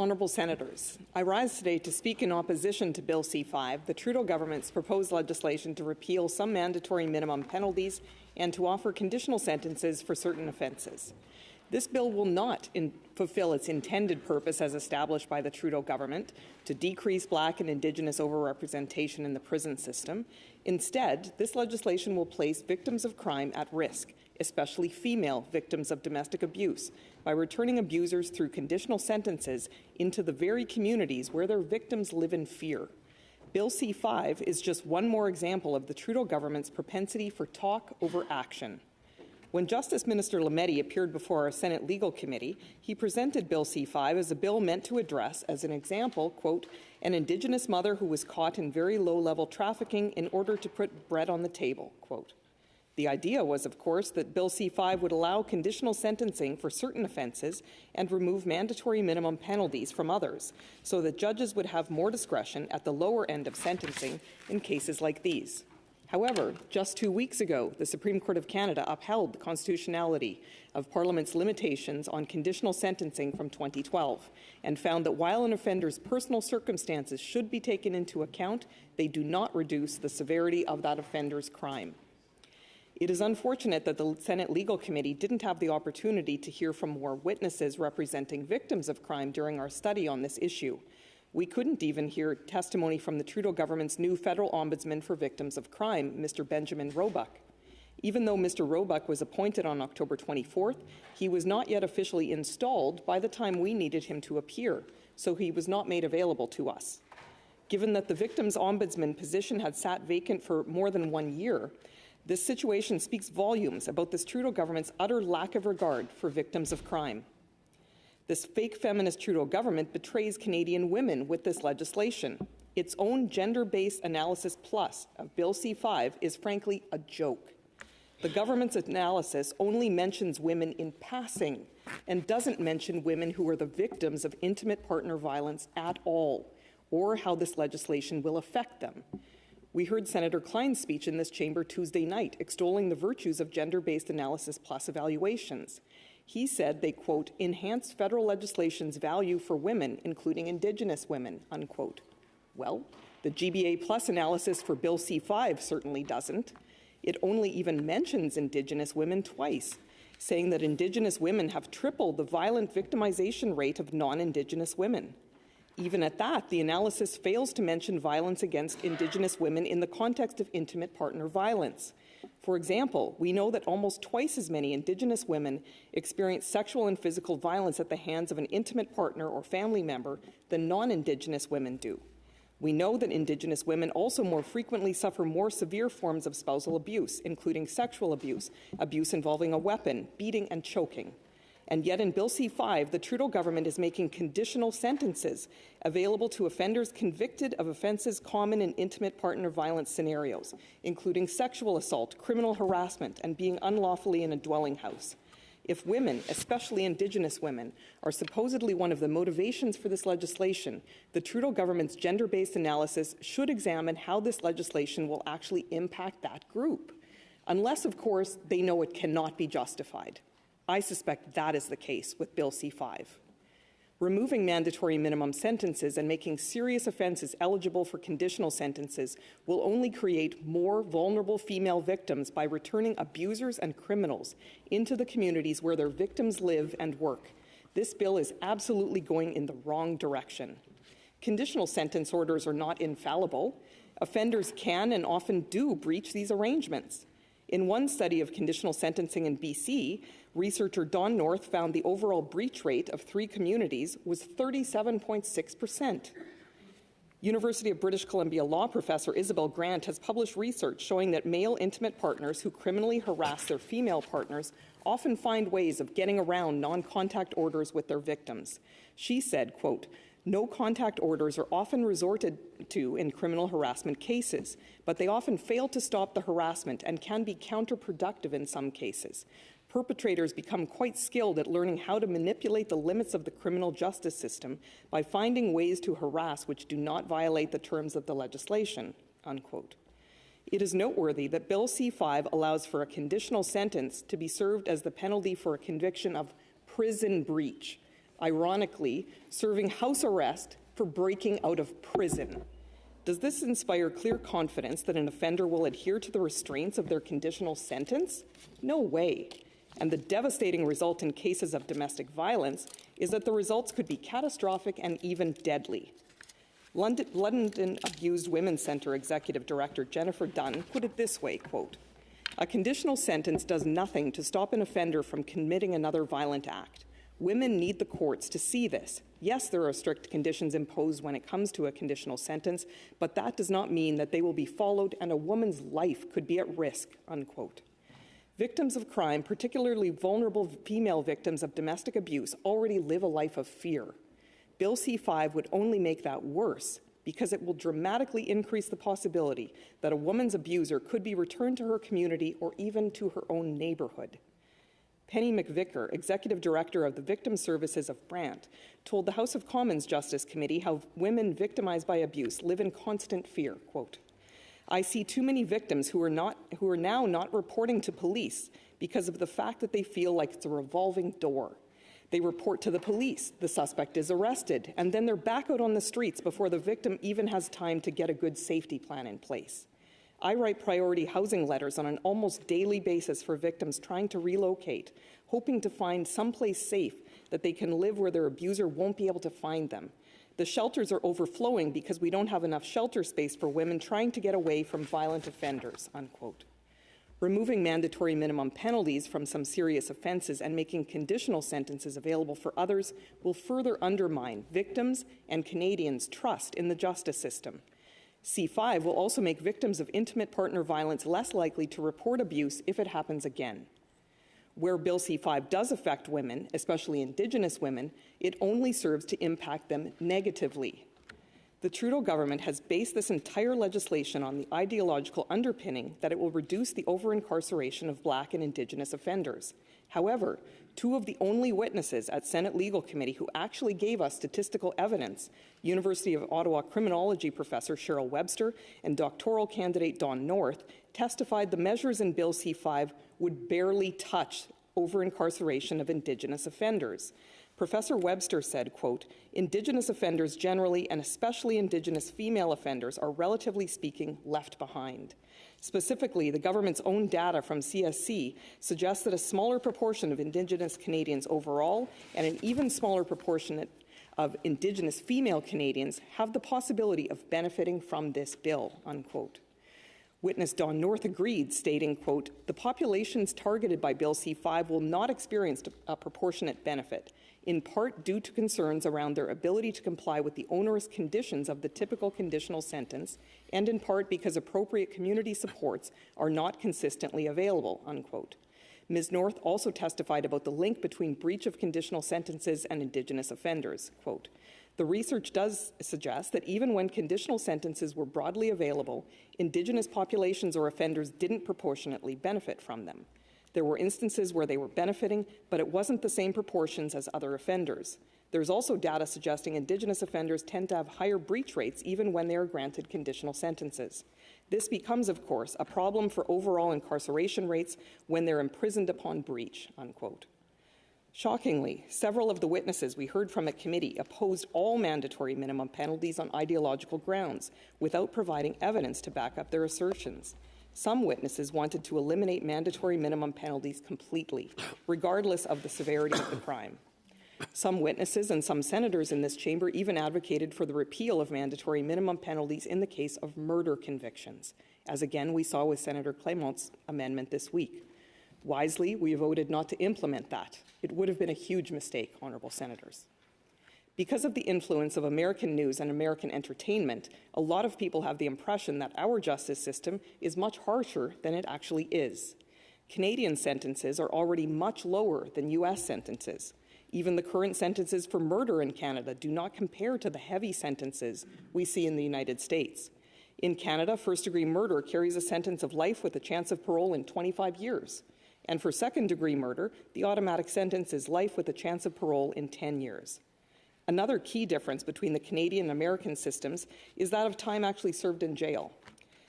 Honourable Senators, I rise today to speak in opposition to Bill C-5, the Trudeau government's proposed legislation to repeal some mandatory minimum penalties and to offer conditional sentences for certain offences. This bill will not fulfill its intended purpose as established by the Trudeau government to decrease Black and Indigenous overrepresentation in the prison system. Instead, this legislation will place victims of crime at risk, especially female victims of domestic abuse, by returning abusers through conditional sentences into the very communities where their victims live in fear. Bill C-5 is just one more example of the Trudeau government's propensity for talk over action. When Justice Minister Lametti appeared before our Senate Legal Committee, he presented Bill C-5 as a bill meant to address, as an example, quote, an Indigenous mother who was caught in very low-level trafficking in order to put bread on the table, quote. The idea was, of course, that Bill C-5 would allow conditional sentencing for certain offences and remove mandatory minimum penalties from others, so that judges would have more discretion at the lower end of sentencing in cases like these. However, just 2 weeks ago, the Supreme Court of Canada upheld the constitutionality of Parliament's limitations on conditional sentencing from 2012 and found that while an offender's personal circumstances should be taken into account, they do not reduce the severity of that offender's crime. It is unfortunate that the Senate Legal Committee didn't have the opportunity to hear from more witnesses representing victims of crime during our study on this issue. We couldn't even hear testimony from the Trudeau government's new federal ombudsman for victims of crime, Mr. Benjamin Roebuck. Even though Mr. Roebuck was appointed on October 24th, he was not yet officially installed by the time we needed him to appear, so he was not made available to us. Given that the victims ombudsman position had sat vacant for more than 1 year, this situation speaks volumes about this Trudeau government's utter lack of regard for victims of crime. This fake feminist Trudeau government betrays Canadian women with this legislation. Its own gender-based analysis plus of Bill C-5 is frankly a joke. The government's analysis only mentions women in passing and doesn't mention women who are the victims of intimate partner violence at all, or how this legislation will affect them. We heard Senator Klein's speech in this chamber Tuesday night, extolling the virtues of gender-based analysis plus evaluations. He said they, quote, enhance federal legislation's value for women, including Indigenous women, unquote. Well, the GBA plus analysis for Bill C-5 certainly doesn't. It only even mentions Indigenous women twice, saying that Indigenous women have tripled the violent victimization rate of non-Indigenous women. Even at that, the analysis fails to mention violence against Indigenous women in the context of intimate partner violence. For example, we know that almost twice as many Indigenous women experience sexual and physical violence at the hands of an intimate partner or family member than non-Indigenous women do. We know that Indigenous women also more frequently suffer more severe forms of spousal abuse, including sexual abuse, abuse involving a weapon, beating and choking. And yet in Bill C-5, the Trudeau government is making conditional sentences available to offenders convicted of offences common in intimate partner violence scenarios, including sexual assault, criminal harassment, and being unlawfully in a dwelling house. If women, especially Indigenous women, are supposedly one of the motivations for this legislation, the Trudeau government's gender-based analysis should examine how this legislation will actually impact that group, unless, of course, they know it cannot be justified. I suspect that is the case with Bill C-5. Removing mandatory minimum sentences and making serious offences eligible for conditional sentences will only create more vulnerable female victims by returning abusers and criminals into the communities where their victims live and work. This bill is absolutely going in the wrong direction. Conditional sentence orders are not infallible. Offenders can and often do breach these arrangements. In one study of conditional sentencing in BC, researcher Don North found the overall breach rate of 3 communities was 37.6%. University of British Columbia law professor Isabel Grant has published research showing that male intimate partners who criminally harass their female partners often find ways of getting around non-contact orders with their victims. She said, quote, no contact orders are often resorted to in criminal harassment cases, but they often fail to stop the harassment and can be counterproductive in some cases. Perpetrators become quite skilled at learning how to manipulate the limits of the criminal justice system by finding ways to harass which do not violate the terms of the legislation, unquote. It is noteworthy that Bill C-5 allows for a conditional sentence to be served as the penalty for a conviction of prison breach, ironically, serving house arrest for breaking out of prison. Does this inspire clear confidence that an offender will adhere to the restraints of their conditional sentence? No way. And the devastating result in cases of domestic violence is that the results could be catastrophic and even deadly. London Abused Women's Centre Executive Director Jennifer Dunn put it this way, quote, "A conditional sentence does nothing to stop an offender from committing another violent act. Women need the courts to see this. Yes, there are strict conditions imposed when it comes to a conditional sentence, but that does not mean that they will be followed and a woman's life could be at risk," unquote. Victims of crime, particularly vulnerable female victims of domestic abuse, already live a life of fear. Bill C-5 would only make that worse because it will dramatically increase the possibility that a woman's abuser could be returned to her community or even to her own neighbourhood. Penny McVicker, Executive Director of the Victim Services of Brant, told the House of Commons Justice Committee how women victimized by abuse live in constant fear, quote, "I see too many victims who are now not reporting to police because of the fact that they feel like it's a revolving door. They report to the police, the suspect is arrested, and then they're back out on the streets before the victim even has time to get a good safety plan in place. I write priority housing letters on an almost daily basis for victims trying to relocate, hoping to find someplace safe that they can live where their abuser won't be able to find them. The shelters are overflowing because we don't have enough shelter space for women trying to get away from violent offenders," unquote. Removing mandatory minimum penalties from some serious offences and making conditional sentences available for others will further undermine victims' and Canadians' trust in the justice system. C-5 will also make victims of intimate partner violence less likely to report abuse if it happens again. Where Bill C-5 does affect women, especially Indigenous women, it only serves to impact them negatively. The Trudeau government has based this entire legislation on the ideological underpinning that it will reduce the over-incarceration of Black and Indigenous offenders. However, two of the only witnesses at Senate Legal Committee who actually gave us statistical evidence, University of Ottawa criminology professor Cheryl Webster and doctoral candidate Don North, testified the measures in Bill C-5 would barely touch over-incarceration of Indigenous offenders. Professor Webster said, quote, "Indigenous offenders generally, and especially Indigenous female offenders, are relatively speaking left behind. Specifically, the government's own data from CSC suggests that a smaller proportion of Indigenous Canadians overall and an even smaller proportion of Indigenous female Canadians have the possibility of benefiting from this bill," unquote. Witness Don North agreed, stating, quote, "The populations targeted by Bill C-5 will not experience a proportionate benefit, in part due to concerns around their ability to comply with the onerous conditions of the typical conditional sentence, and in part because appropriate community supports are not consistently available," unquote. Ms. North also testified about the link between breach of conditional sentences and Indigenous offenders, quote, "The research does suggest that even when conditional sentences were broadly available, Indigenous populations or offenders didn't proportionately benefit from them. There were instances where they were benefiting, but it wasn't the same proportions as other offenders. There's also data suggesting Indigenous offenders tend to have higher breach rates even when they are granted conditional sentences. This becomes, of course, a problem for overall incarceration rates when they're imprisoned upon breach," unquote. Shockingly, several of the witnesses we heard from at committee opposed all mandatory minimum penalties on ideological grounds without providing evidence to back up their assertions. Some witnesses wanted to eliminate mandatory minimum penalties completely, regardless of the severity of the crime. Some witnesses and some senators in this chamber even advocated for the repeal of mandatory minimum penalties in the case of murder convictions, as again we saw with Senator Clément's amendment this week. Wisely, we voted not to implement that. It would have been a huge mistake, honourable senators. Because of the influence of American news and American entertainment, a lot of people have the impression that our justice system is much harsher than it actually is. Canadian sentences are already much lower than U.S. sentences. Even the current sentences for murder in Canada do not compare to the heavy sentences we see in the United States. In Canada, first-degree murder carries a sentence of life with a chance of parole in 25 years. And for second-degree murder, the automatic sentence is life with a chance of parole in 10 years. Another key difference between the Canadian and American systems is that of time actually served in jail.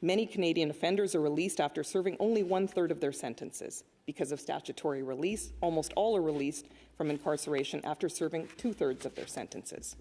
Many Canadian offenders are released after serving only one-third of their sentences. Because of statutory release, almost all are released from incarceration after serving 2/3 of their sentences.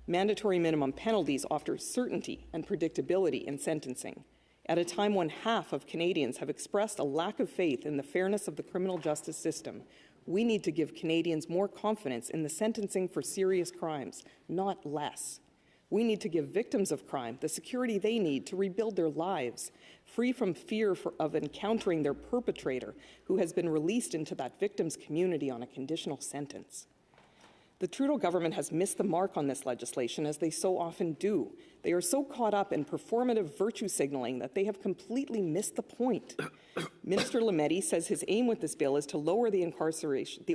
Mandatory minimum penalties offer certainty and predictability in sentencing. At a time when half of Canadians have expressed a lack of faith in the fairness of the criminal justice system, we need to give Canadians more confidence in the sentencing for serious crimes, not less. We need to give victims of crime the security they need to rebuild their lives, free from fear of encountering their perpetrator who has been released into that victim's community on a conditional sentence. The Trudeau government has missed the mark on this legislation, as they so often do. They are so caught up in performative virtue signaling that they have completely missed the point. Minister Lametti says his aim with this bill is to lower the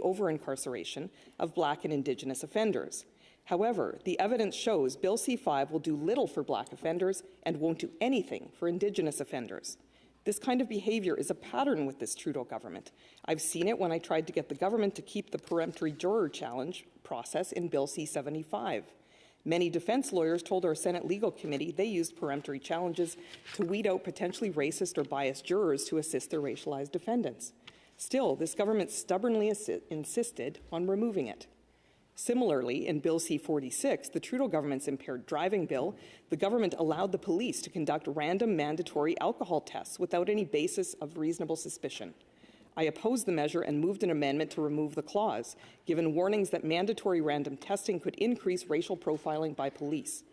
over-incarceration of Black and Indigenous offenders. However, the evidence shows Bill C-5 will do little for Black offenders and won't do anything for Indigenous offenders. This kind of behaviour is a pattern with this Trudeau government. I've seen it when I tried to get the government to keep the peremptory juror challenge process in Bill C-75. Many defence lawyers told our Senate Legal Committee they used peremptory challenges to weed out potentially racist or biased jurors to assist their racialized defendants. Still, this government stubbornly insisted on removing it. Similarly, in Bill C-46, the Trudeau government's impaired driving bill, the government allowed the police to conduct random mandatory alcohol tests without any basis of reasonable suspicion. I opposed the measure and moved an amendment to remove the clause, given warnings that mandatory random testing could increase racial profiling by police.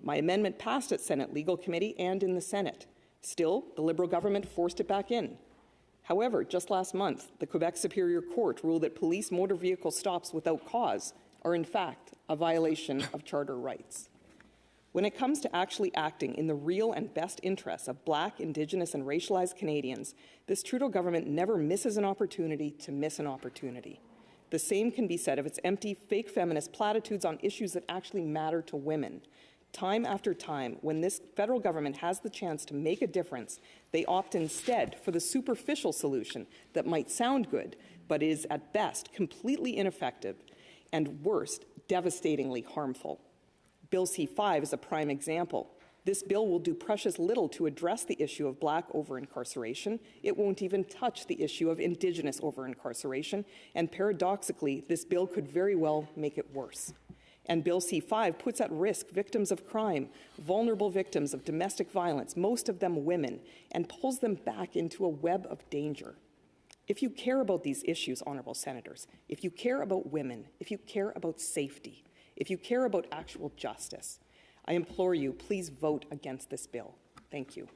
My amendment passed at Senate Legal Committee and in the Senate. Still, the Liberal government forced it back in. However, just last month, the Quebec Superior Court ruled that police motor vehicle stops without cause are in fact a violation of charter rights. When it comes to actually acting in the real and best interests of Black, Indigenous and racialized Canadians, this Trudeau government never misses an opportunity to miss an opportunity. The same can be said of its empty, fake feminist platitudes on issues that actually matter to women. Time after time, when this federal government has the chance to make a difference, they opt instead for the superficial solution that might sound good, but is at best completely ineffective, and worst, devastatingly harmful. Bill C-5 is a prime example. This bill will do precious little to address the issue of Black over-incarceration. It won't even touch the issue of Indigenous over-incarceration, and paradoxically, this bill could very well make it worse. And Bill C-5 puts at risk victims of crime, vulnerable victims of domestic violence, most of them women, and pulls them back into a web of danger. If you care about these issues, honourable senators, if you care about women, if you care about safety, if you care about actual justice, I implore you, please vote against this bill. Thank you.